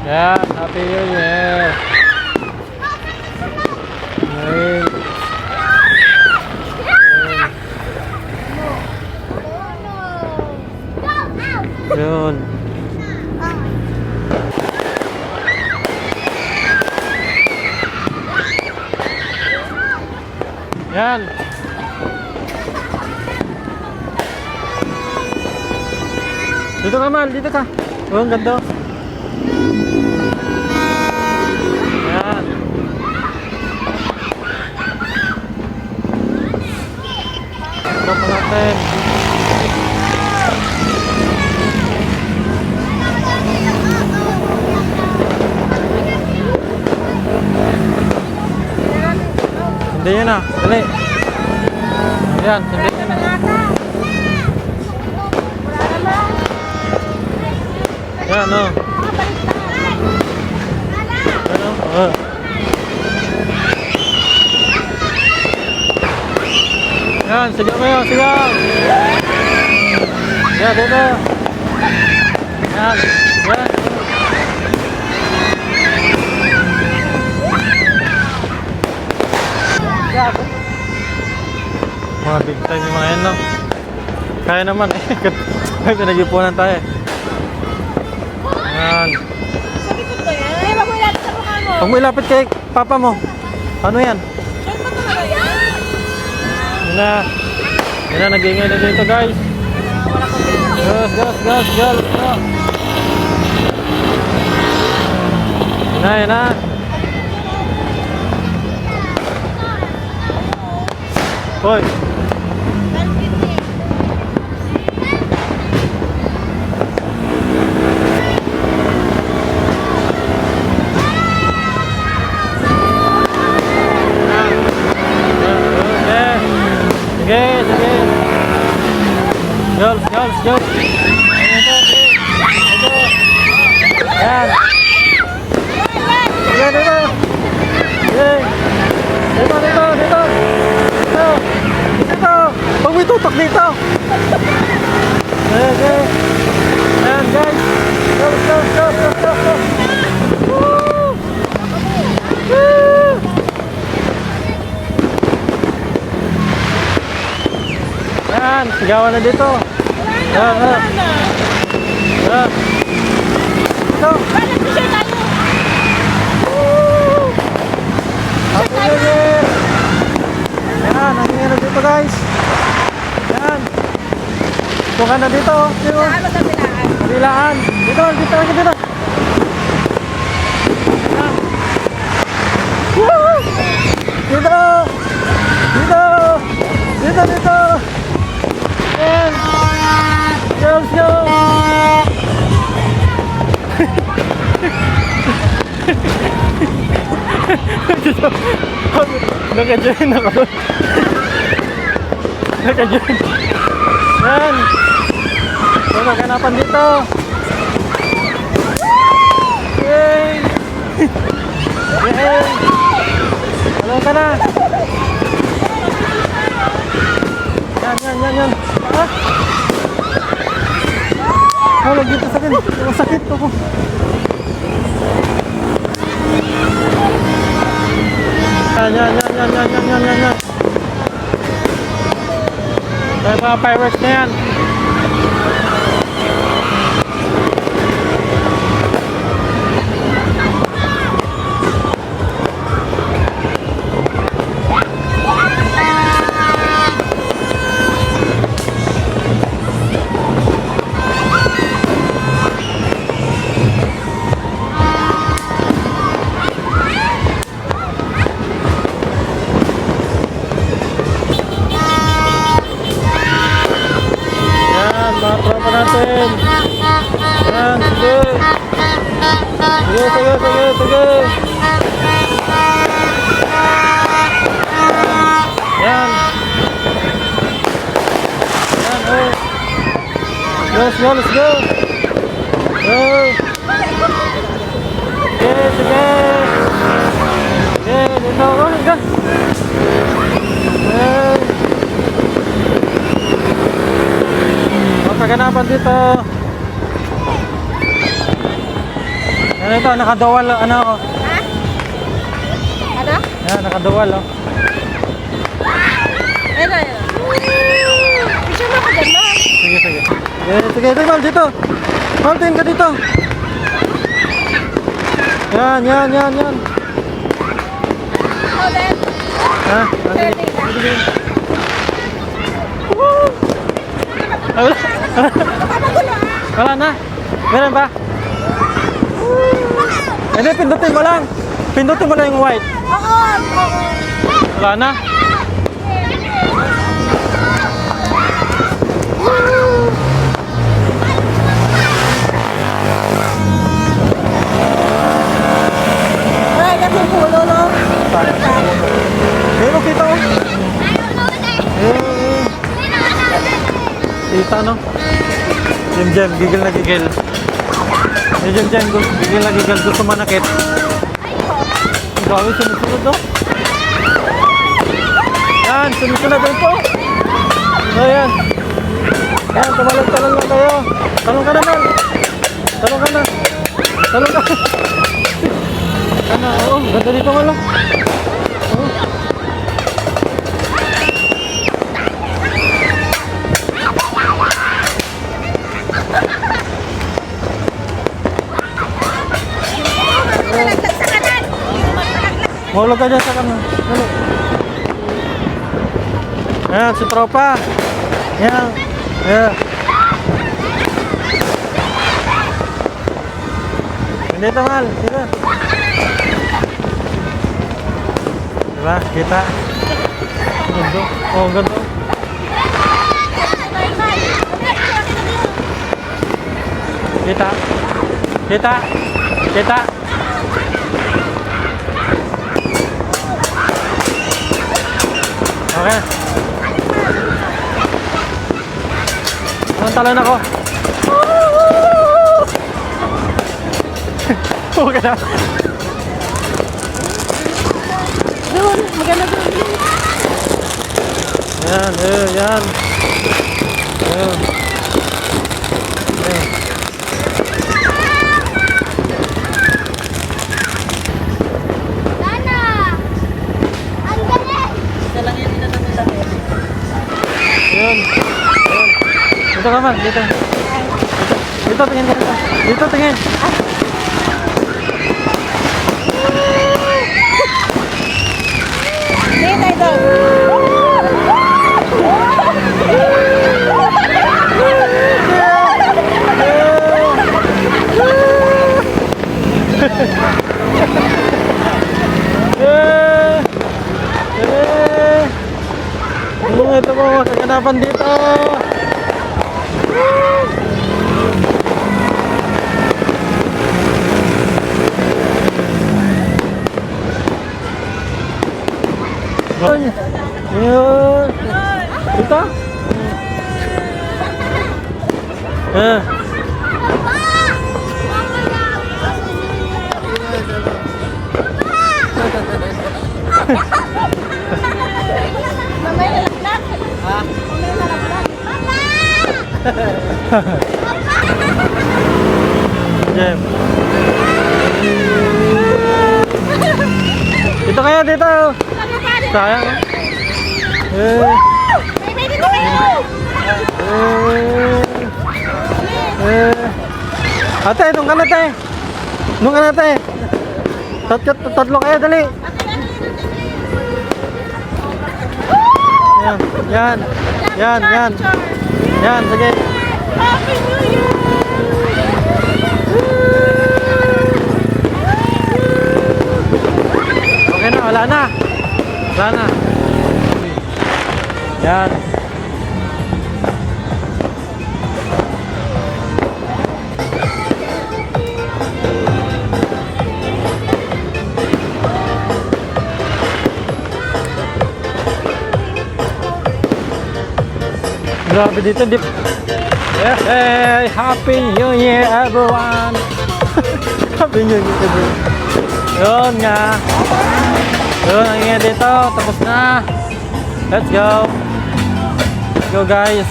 Yan, Happy New Year. Ngayon. Yun. Yan. Dito ka, Mal, dito ka. Oh, ang ganda. Yan. Ito pa natin. Hindi yun na, dali. Ayan, hindi yun na. Ayan, no. Ayan, no. Ayan, sigaw kayo, sigaw. Ayan, dito. Ayan, ayan. Mga big time yung mga yan, no? Kaya naman eh. May pinag-ipunan tayo eh. Ayan. Sakit ba yan? Ay, wag mo ilapit sa mukha mo. Huwag mo ilapit kay papa mo. Ano yan? Saan ba talaga yan? Yun na. Yun na, nag-iingay na dito guys. Wala ko dito. Gas, gas, gas, gas. Yun na, yun na. Hoy. Sige, sige. Girls, girls, girls. Ito, ito. Yan. Sige, dito. Sige. Dito, dito, dito. Dito. Dito. Huwag mo itutok dito. Sige, sige. Yan, guys. Go, go, go, go, go, go. Woo! Woo! Yan, sigawan na dito. Yan, yan. Yan. Ito. Bakit t-shirt tayo? Woo! Happy New Year! Yan, ang na dito guys. Yan. Ito ka na dito. Dito. Saan ba sa bilaan? Kabilaan. Dito, dito, dito. Yan. Woo! Dito. Dito. Dito, dito. Yan. Girls, go. Naka-join ako. Naka-join. Yan. May maganapan dito. Yay! Yay! Hello ka na. Yan, yan, yan, yan. Ah! Oh, lagi ito sa akin. Masakit ako. Yan, yan, yan, yan, yan, yan, yan, yan, yan. May mga fireworks na yan. Mga tropa natin. Yan, sige. Sige, sige, sige, sige. Yan. Yan, oh. Let's go, let's go. Go. Sige, sige. Sige, dito. Oh, gas. Hey. Kaganapan dito. Ano ito? Nakadual, ano ako? Ha? Ano? Yan, nakadual, oh. Ayun, ayun. Picture mo ako dyan, ma. Sige, sige. Sige, ito, Mal, dito. Mal, tingin ka dito. Yan, yan, yan, yan. Ikaw din. Ha? Sige, sige. Ah, wala. Papagulo, ah. Wala na. Meron ba? Hindi, pindutin mo lang. Pindutin mo lang yung white. Oo, oo. Wala na. Ay, kasi pulo, no? Meron kita, oh. Kita, no? Jem, gigil na gigil. Jem, gigil na gigil. Gusto manakit. Ang gawin, sunod-sunod, no? Yan, sunod-sunod din po. Ayan. Yan, talong lang kayo. Talong ka naman. Talong ka na. Talong ka. Ano, oo, ganda dito nga lang. Oo. Malaglag sa kanan. Mahulog ka dyan sa kanan. Dali. Ayan, si tropa. Yan. Ayan. Dito, Mal. Dito. Diba? Kita. Ganda. Oh, ganda. Kita. Kita. Kita. Okay. Anong talon ako? Okay na. Doon, maganda doon. Yan, yan. Ayan. Ayan. Nana! Ang galing! Isa lang yan, inatapos sa akin. Yun. Yun. Dito ka man, dito. Dito, tingin ka dito. Dito, tingin. Hindi, tayo doon. Ito po, kaganapan dito. Yun. Ito? Eh. Mamay nalaglag. Ha? Mamay nalaglag. Papa! Jem. Dito kayo, dito. Sayang. Eh. May dito kayo! Ate, nung ka na, te. Nung ka na, te. Tatlo kayo, dali. Yan, yan. Yan, yan. Yan, sige. Happy New Year! Okay na, wala na. Wala na. Yan. Grabe dito, dip. Hey, Happy New Year, everyone. Happy New Year, everyone. Yun nga. Yun, ang ingay dito. Tapos na. Let's go. Let's go, guys.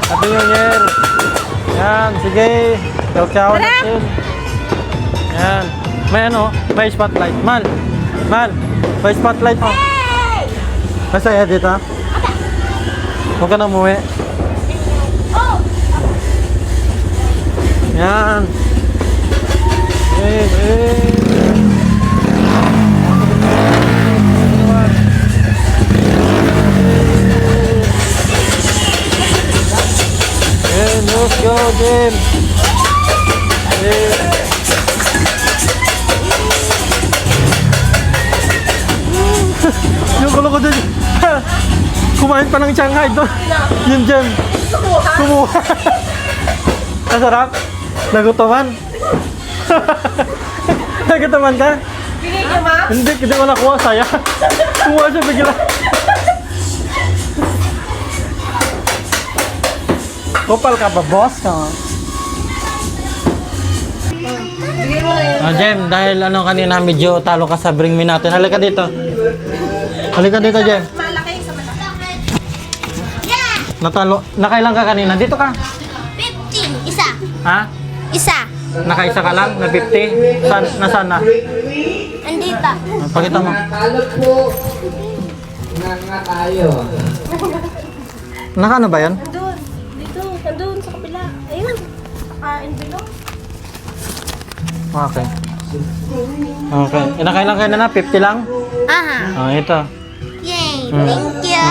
Happy New Year. Yan, sige. Ciao, ciao. Tara. Natin. Yan. May ano, may spotlight. Mal, may spotlight oh. Masaya dito? Huwag ka na umuwi. Yan. Let's go, Jim. Yung kulo ko dyan. Kumain pa ng Shanghai to. Yung Jim. Kumuha. Masarap? Nagutuman? Nagutuman ka? Bigay niyo, ma? Hindi ko nakuha. Saya. Kumuha siya bigla. Kupal ka ba, boss? Bigay mo na yun. Jem, dahil ano kanina medyo talo ka sa bring me natin. Halika dito. Halika dito, Jem. Malaki sa malaki. Natalo. Nakailan ka kanina? Dito ka. 15. Isa. Ha? Isa. Nakaisa ka lang? Na 50? Nasaan na? Andito. Pakita mo. Talo po. Nga tayo. Naka ano ba yan? Nandun. Dito. Nandun sa kapila. Ayun. Envelope. Okay. Okay. Nakailan kayo na? 50 lang? Aha. Oh, ito. Yay. Thank you.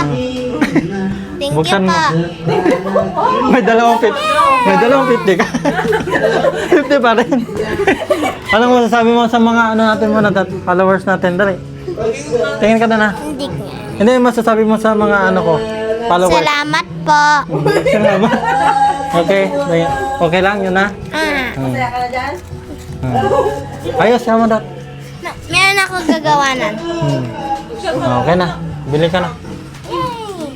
Thank Buksan you mo. po. May dalawang 50. May dalawang 50 ka. 50 pa rin. Anong masasabi mo sa mga ano natin muna, followers natin? Dali. Tingin ka na na. Hindi nga. Hindi, masasabi mo sa mga ano ko, followers. Salamat po. Salamat. Okay. Okay lang, yun na. Masaya ka na dyan? Ayos, sama dat. Meron ako gagawanan. Okay na. Bili ka na.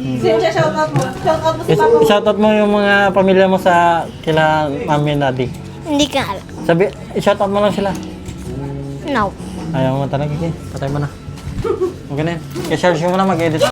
Sino siya shoutout mo? Shoutout mo si Papa. I-shoutout mo yung mga pamilya mo sa kila mami and daddy. Hindi ka alam. Sabi, i-shoutout mo lang sila. No. Ayaw mo talaga, Kiki. Patay mo na. Okay na yun. I-charge mo na mag-edit.